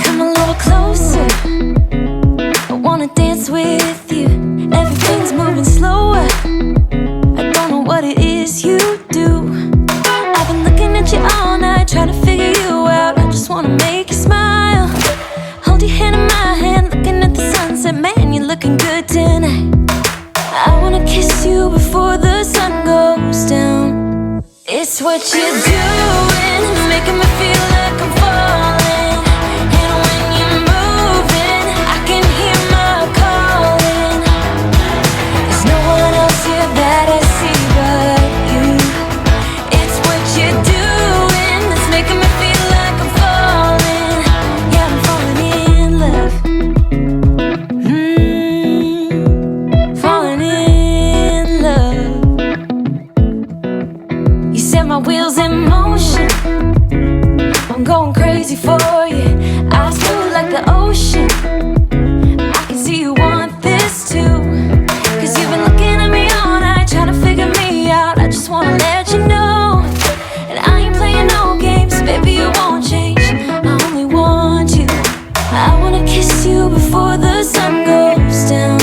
Come a little closer, I wanna dance with you. Everything's moving slower, I don't know what it is you do. I've been looking at you all night, trying to figure you out. I just wanna make you smile. Hold your hand in my hand, looking at the sunset. Man, you're looking good tonight. I wanna kiss you before the sun goes down. It's what you're doing, making me feel like I'm falling. And when you're moving, I can hear my calling. There's no one else here that I see but you. It's what you're doing that's making me feel like I'm falling. Yeah, I'm falling in love. Falling in love. You set my wheels in motion, I'm going crazy for you. Eyes blue like the ocean, I can see you want this too. Cause you've been looking at me all night, trying to figure me out. I just wanna let you know, and I ain't playing no games. Baby, you won't change, I only want you. I wanna kiss you before the sun goes down.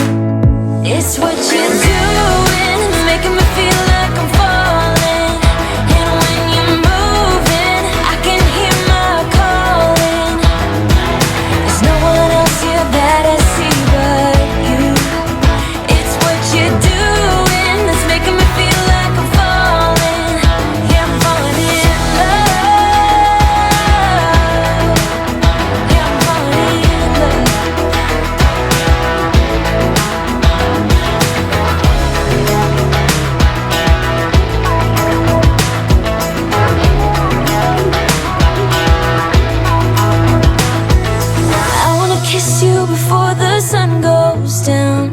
It's what you're doing, it's making me feel like I'm falling. And when you're moving, I can hear my calling. There's no one else here that I see but you. It's what you're doing that's making me feel like I'm falling. Yeah, I'm falling in love. Yeah, I'm falling in love. I wanna kiss you before the sun goes down.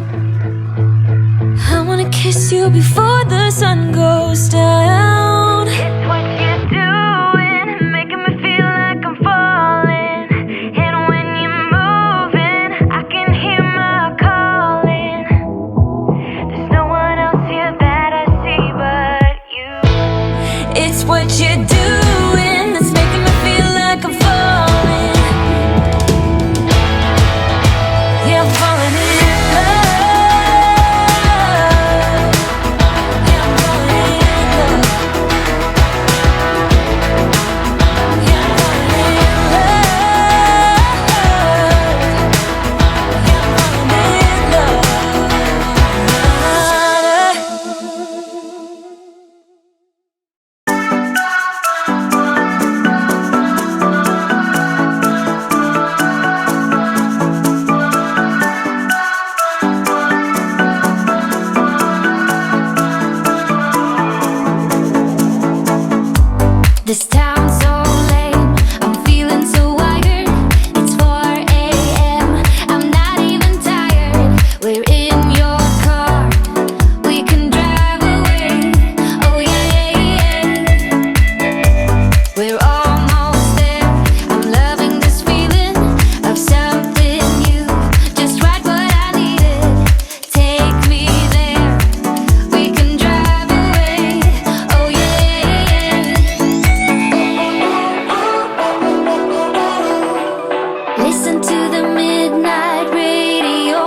I wanna kiss you before the sun goes down. It's what you're doing, making me feel like I'm falling. And when you're moving, I can hear my calling. There's no one else here that I see but you. It's what you're doing that's making me feel like I'm falling. Yeah, I'm falling in love. Yeah, I'm falling in love. Yeah, I'm falling in love. Yeah, I'm falling in love. This town's so lame, I'm feeling so wired. It's 4 a.m., I'm not even tired. We're in your car, we can drive away. Oh yeah, we're almost there. I'm loving this feeling of something new. Just right what I needed, take me there. We can drive away. Oh yeah. Listen to the midnight radio.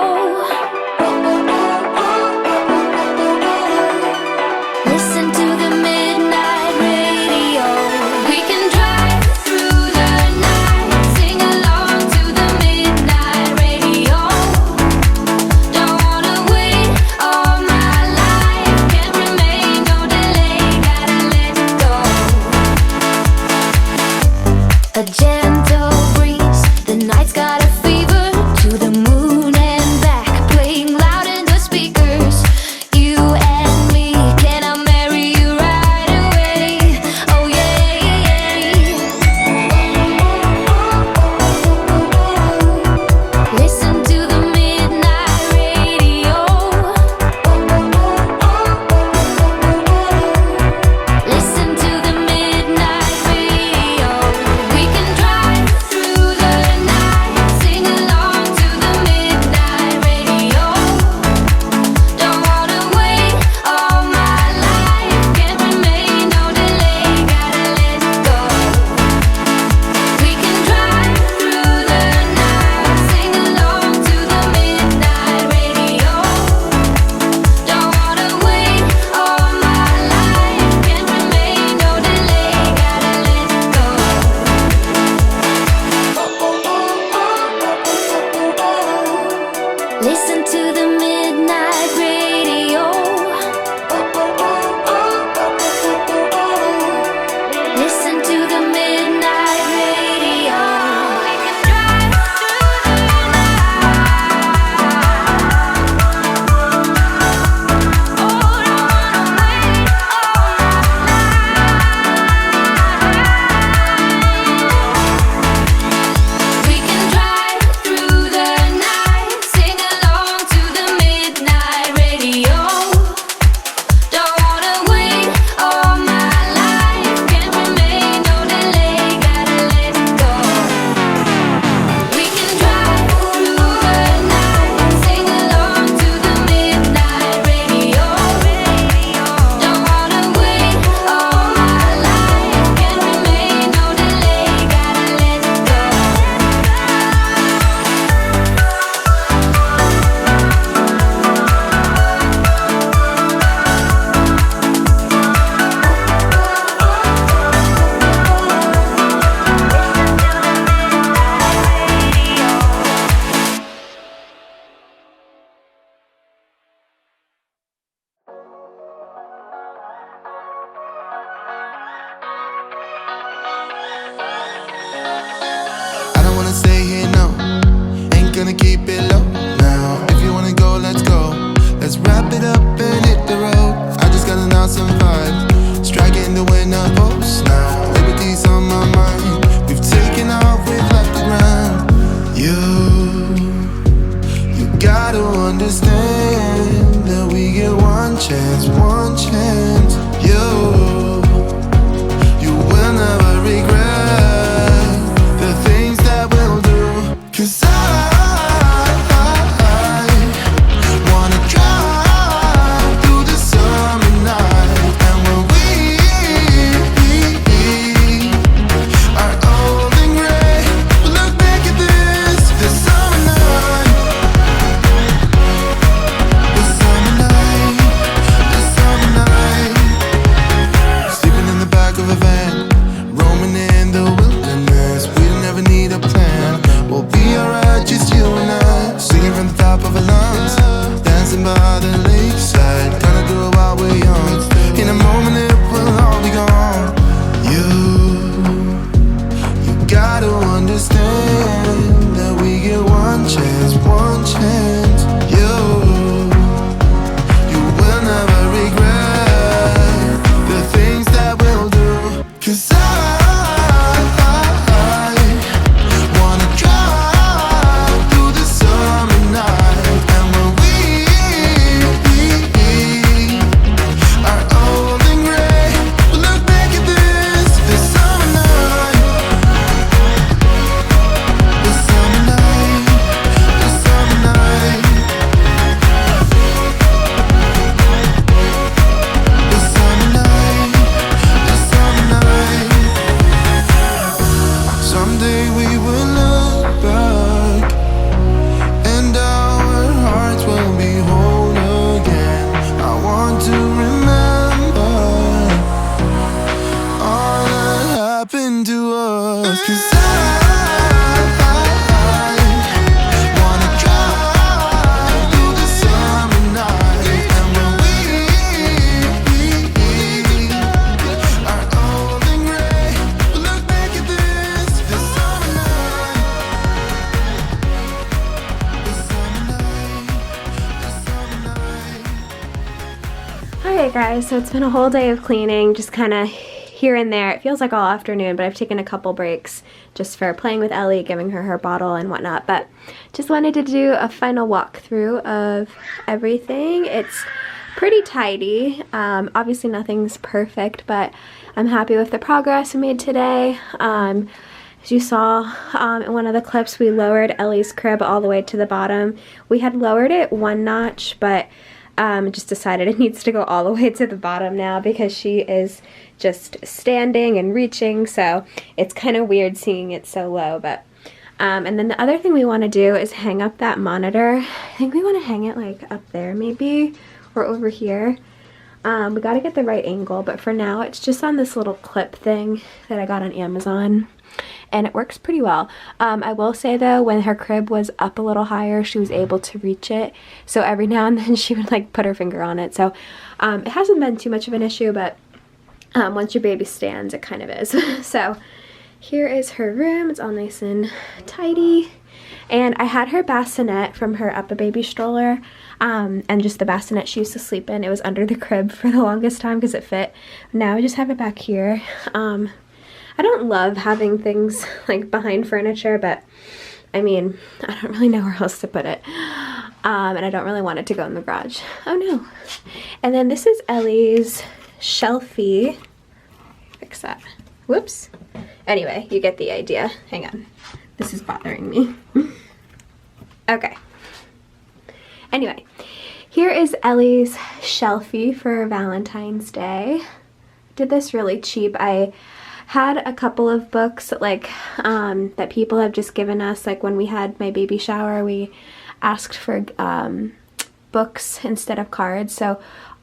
by the lakeside. Gotta do it while we're young. In a moment it will all be gone. You gotta understand that we get one chance, one chance. You will never regret the things that we'll do. 'Cause I wanna drive through the summer night. And when we are old and gray, we'll look back at this summer night. This summer night, this summer night. This summer night, this summer night. Someday we will look back and our hearts will be whole again. I want to remember all that happened to us. 'Cause I wanna drive through the summer night. And when we are old and gray, we'll look back at this summer night. This summer night, this summer night. Alright guys, so it's been a whole day of cleaning, just kind of here and there. It feels like all afternoon, but I've taken a couple breaks just for playing with Ellie, giving her her bottle and whatnot. But just wanted to do a final walkthrough of everything. It's pretty tidy. Obviously nothing's perfect, but I'm happy with the progress we made today. As you saw in one of the clips, we lowered Ellie's crib all the way to the bottom. We had lowered it one notch, but just decided it needs to go all the way to the bottom now because she is just standing and reaching, so it's kind of weird seeing it so low. But and then the other thing we want to do is hang up that monitor. I think we want to hang it like up there maybe, or over here. We got to get the right angle, but for now it's just on this little clip thing that I got on Amazon, and it works pretty well. I will say though, when her crib was up a little higher, she was able to reach it, so every now and then she would like put her finger on it. So it hasn't been too much of an issue, but once your baby stands, it kind of is. So here is her room. It's all nice and tidy, and I had her bassinet from her Up a Baby stroller, and just the bassinet she used to sleep in. It was under the crib for the longest time because it fit. Now I just have it back here. I don't love having things like behind furniture, but I mean, I don't really know where else to put it. And I don't really want it to go in the garage. Oh no. And then this is Ellie's shelfie. Fix that. Whoops. Anyway, you get the idea. Hang on. This is bothering me. Okay. Anyway, here is Ellie's shelfie for Valentine's Day. Did this really cheap. I had a couple of books like that people have just given us. Like when we had my baby shower, we asked for books instead of cards, so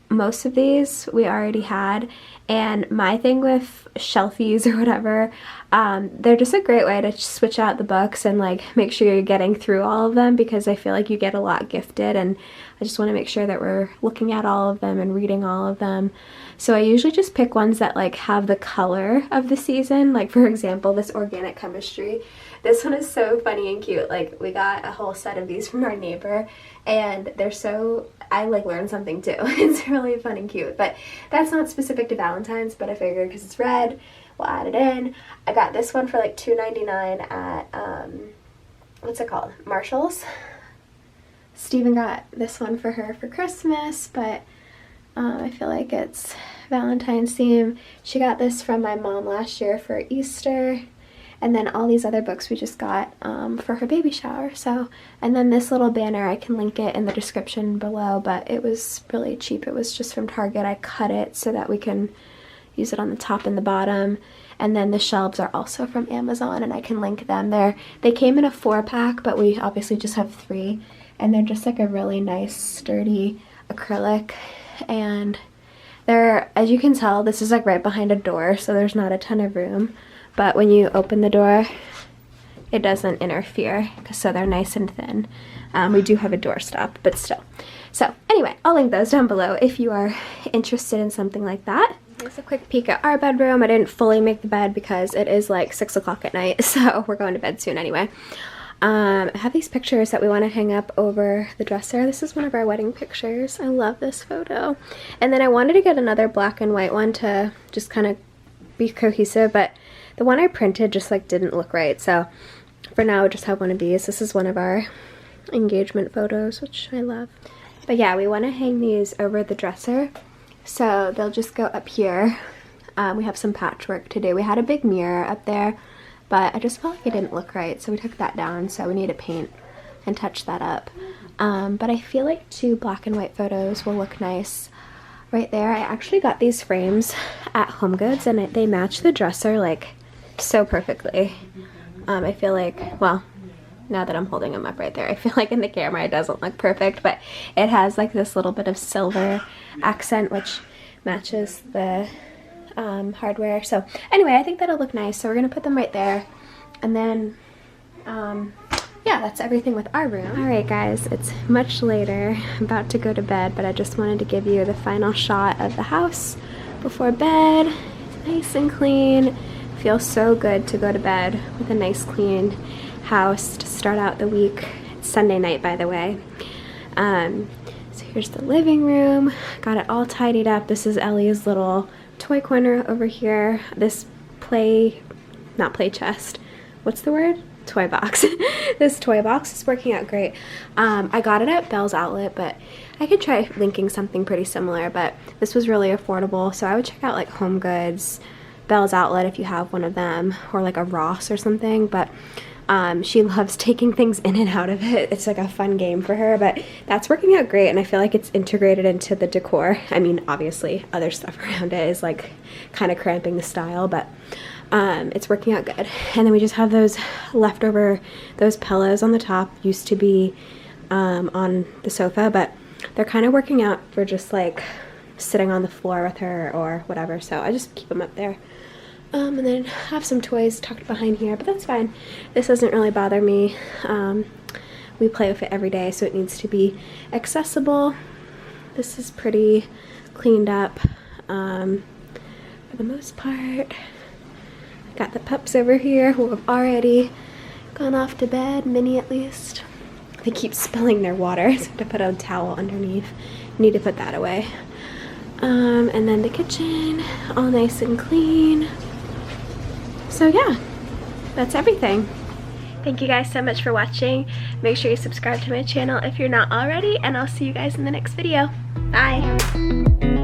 most of these we already had. And my thing with shelfies or whatever, they're just a great way to switch out the books and like make sure you're getting through all of them, because I feel like you get a lot gifted, and I just want to make sure that we're looking at all of them and reading all of them. So I usually just pick ones that like have the color of the season. Like for example, this organic chemistry. This one is so funny and cute. Like we got a whole set of these from our neighbor, and they're so, I like learned something too. It's really fun and cute, but that's not specific to Valentine's, but I figured because it's red, we'll add it in. I got this one for like $2.99 at, what's it called? Marshall's. Steven got this one for her for Christmas, but I feel like it's Valentine's theme. She got this from my mom last year for Easter. And then all these other books we just got for her baby shower. So, and then this little banner, I can link it in the description below, but it was really cheap. It was just from Target. I cut it so that we can use it on the top and the bottom. And then the shelves are also from Amazon, and I can link them there. They came in a 4-pack, but we obviously just have 3. And they're just like a really nice, sturdy acrylic. And they're, as you can tell, this is like right behind a door, so there's not a ton of room. But when you open the door, it doesn't interfere, so they're nice and thin. We do have a doorstop, but still. So anyway, I'll link those down below if you are interested in something like that. Here's a quick peek at our bedroom. I didn't fully make the bed because it is like 6 o'clock at night, so we're going to bed soon anyway. I have these pictures that we want to hang up over the dresser. This is one of our wedding pictures. I love this photo. And then I wanted to get another black and white one to just kind of be cohesive, but the one I printed just like didn't look right. So for now, I just have one of these. This is one of our engagement photos, which I love. But yeah, we want to hang these over the dresser. So they'll just go up here. We have some patchwork to do. We had a big mirror up there, but I just felt like it didn't look right, so we took that down. So we need to paint and touch that up. But I feel like 2 black and white photos will look nice right there. I actually got these frames at HomeGoods, and they match the dresser like so perfectly. I feel like, well, now that I'm holding them up right there, I feel like in the camera it doesn't look perfect, but it has like this little bit of silver accent which matches the hardware. So anyway, I think that'll look nice, so we're gonna put them right there. And then yeah, that's everything with our room. All right guys, it's much later. I'm about to go to bed, but I just wanted to give you the final shot of the house before bed. It's nice and clean. Feels so good to go to bed with a nice clean house to start out the week. It's Sunday night, by the way. So here's the living room. Got it all tidied up. This is Ellie's little toy corner over here. This not play chest. What's the word? Toy box. This toy box is working out great. I got it at Bell's Outlet, but I could try linking something pretty similar, but this was really affordable, so I would check out like HomeGoods, Bell's Outlet if you have one of them, or like a Ross or something. But she loves taking things in and out of it. It's like a fun game for her, but that's working out great, and I feel like it's integrated into the decor. I mean, obviously other stuff around it is like kind of cramping the style, but it's working out good. And then we just have those leftover, those pillows on the top. Used to be on the sofa, but they're kind of working out for just like sitting on the floor with her or whatever, so I just keep them up there. And then have some toys tucked behind here, but that's fine. This doesn't really bother me. We play with it every day, so it needs to be accessible. This is pretty cleaned up for the most part. Got the pups over here who have already gone off to bed, Minnie at least. They keep spilling their water, so I have to put a towel underneath. Need to put that away. And then the kitchen, all nice and clean. So yeah, that's everything. Thank you guys so much for watching. Make sure you subscribe to my channel if you're not already, and I'll see you guys in the next video. Bye!